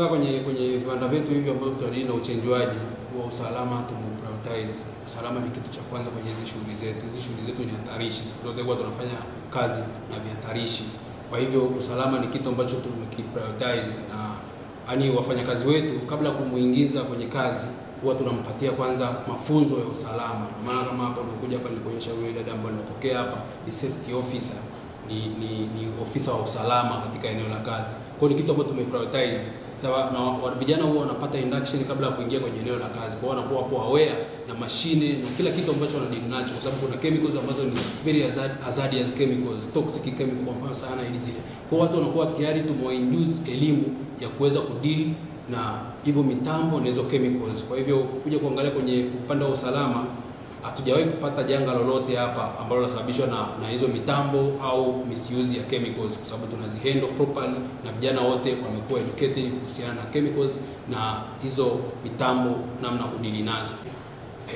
Kwenye viwanda vyetu hivi ambavyo tunadili na uchenjuaji wa usalama, tumeprioritize usalama ni kitu cha kwanza kwenye hizi shughuli zetu. Hizi shughuli zetu ni hatarishi, siku zote huwa tunafanya kazi na vihatarishi. Kwa hivyo usalama ni kitu ambacho tumekiprioritize, na yani wafanyakazi wetu kabla kumuingiza kwenye kazi huwa tunampatia kwanza mafunzo ya usalama. Maana kama hapa nimekuja hapa nikuonyesha yule dada ambaye nimepokea hapa ni safety officer, ni ofisa wa usalama katika eneo la kazi. Kwa hiyo ni kitu ambacho tumeprioritize. Sawa, na vijana huwa wanapata induction kabla ya kuingia kwenye eneo la kazi. Kwa hiyo wanakuwa hapo aware na mashine na kila kitu ambacho wanadili nacho, kwa sababu kuna chemicals ambazo ni very hazardous chemicals, toxic chemicals kwa mfano sana hizi zile. Kwa hiyo watu wanakuwa tayari tumewainduce elimu ya kuweza kudeal na hivyo mitambo na hizo chemicals. Kwa hivyo kuja kuangalia kwenye upande wa usalama, hatujawahi kupata janga lolote hapa ambalo linasababishwa na hizo mitambo au misuse ya chemicals, kwa sababu tunazihandle properly na vijana wote wamekuwa educated kuhusiana na chemicals na hizo mitambo, namna kudili nazo.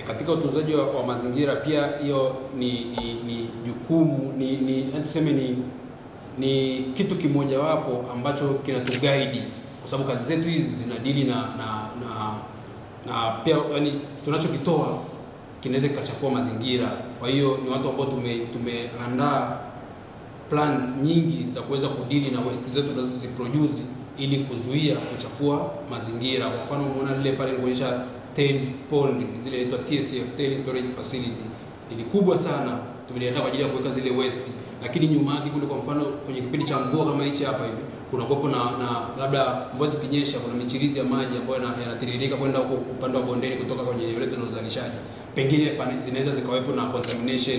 Katika utunzaji wa mazingira pia hiyo ni jukumu, tuseme ni kitu kimojawapo ambacho kinatuguide, kwa sababu kazi zetu hizi zinadili na pia yani tunachokitoa kinaweza kikachafua mazingira. Kwa hiyo ni watu ambao tumeandaa plans nyingi za kuweza kudili na waste zetu tunazoziproduce ili kuzuia kuchafua mazingira. Kwa mfano umeona lile pale nikuonyesha tails pond, zile inaitwa TSF, tail storage facility, ni kubwa sana, tumeliandaa kwa ajili ya kuweka zile waste. Lakini nyuma yake kule, kwa mfano kwenye kipindi cha mvua kama hichi hapa hivi, kuna kopo na labda mvua zikinyesha, kuna michirizi ya maji ambayo yanatiririka kwenda huko upande wa bondeni kutoka kwenye eneo letu la uzalishaji, pengine zinaweza zikawepo na contamination.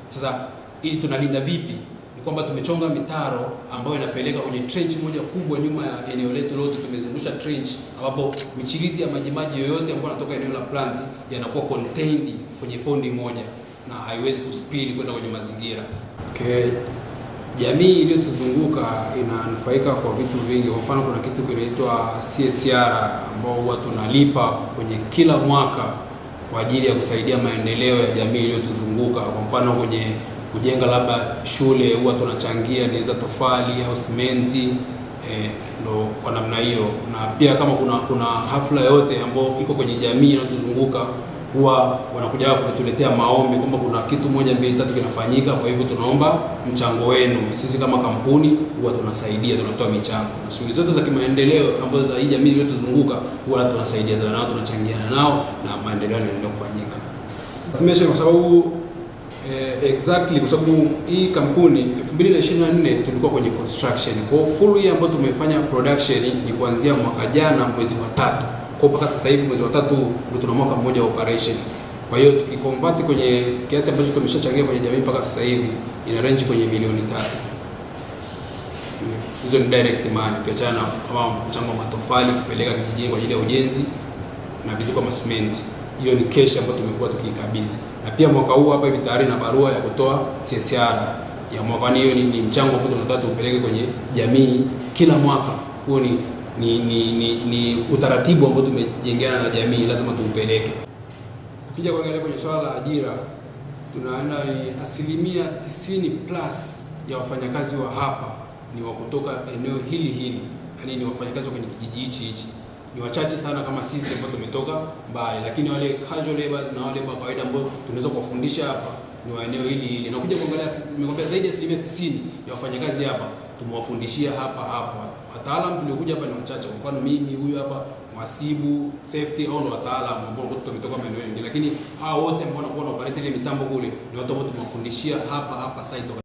Sasa ili tunalinda vipi? Ni kwamba tumechonga mitaro ambayo inapeleka kwenye trench moja kubwa nyuma ya eneo letu lote. Tumezungusha trench ambapo michirizi ya maji yoyote ambayo yanatoka eneo la plant yanakuwa contained kwenye pondi moja na haiwezi kuspill kwenda kwenye mazingira. Okay. Jamii iliyotuzunguka inanufaika kwa vitu vingi. Kwa mfano kuna kitu kinaitwa CSR ambao huwa tunalipa kwenye kila mwaka kwa ajili ya kusaidia maendeleo ya jamii iliyotuzunguka. Kwa mfano kwenye kujenga labda shule huwa tunachangia niweza tofali au simenti, ndo kwa namna hiyo. Na pia kama kuna hafla yote ambayo iko kwenye jamii inayotuzunguka huwa wanakuja kutuletea maombi kwamba kuna kitu 1 2 3 kinafanyika, kwa hivyo tunaomba mchango wenu. Sisi kama kampuni huwa tunasaidia, tunatoa michango, na shughuli zote za kimaendeleo ambazo za hii jamii iliyotuzunguka huwa tunasaidia nao, tunachangiana nao na maendeleo yanaendelea kufanyika. Estimation kwa sababu exactly kwa sababu hii kampuni 2024 tulikuwa kwenye construction. Kwa full year ambayo tumefanya production ni kuanzia mwaka jana mwezi wa 3 kwa mpaka sasa hivi mwezi wa 3 ndio tuna mwaka mmoja wa operations. Kwa hiyo tukiconvert kwenye kiasi ambacho tumeshachangia kwenye jamii mpaka sasa hivi ina range kwenye milioni 3. Hizo ni direct money, ukiachana kama mchango wa matofali kupeleka kijijini kwa ajili ya ujenzi na vitu kama cement. Hiyo ni cash ambayo tumekuwa tukikabidhi. Na pia mwaka huu hapa hivi tayari na barua ya kutoa CSR ya mwaka. Hiyo ni mchango ambao tunataka tupeleke kwenye jamii kila mwaka. Huo ni utaratibu ambao tumejengeana na jamii, lazima tuupeleke. Ukija kuangalia kwenye swala la ajira, tunaenda ni 90% ya wafanyakazi wa hapa ni wa kutoka eneo hili, yani ni wafanyakazi kwenye kijiji hichi. Ni wachache sana kama sisi ambao tumetoka mbali, lakini wale casual laborers na wale wa kawaida ambao tunaweza kuwafundisha hapa ni wa eneo hili. Na kuja kuangalia, nimekwambia zaidi ya 90% ya wafanyakazi hapa tumewafundishia hapa. Wataalamu tuliokuja hapa ni wachache. Kwa mfano mimi huyu hapa mhasibu safety, au ndo wataalamu ambao tumetoka maeneo mengi, lakini hao wote ambao wanakuwa na operate ile mitambo kule ni watu ambao tumewafundishia hapa site.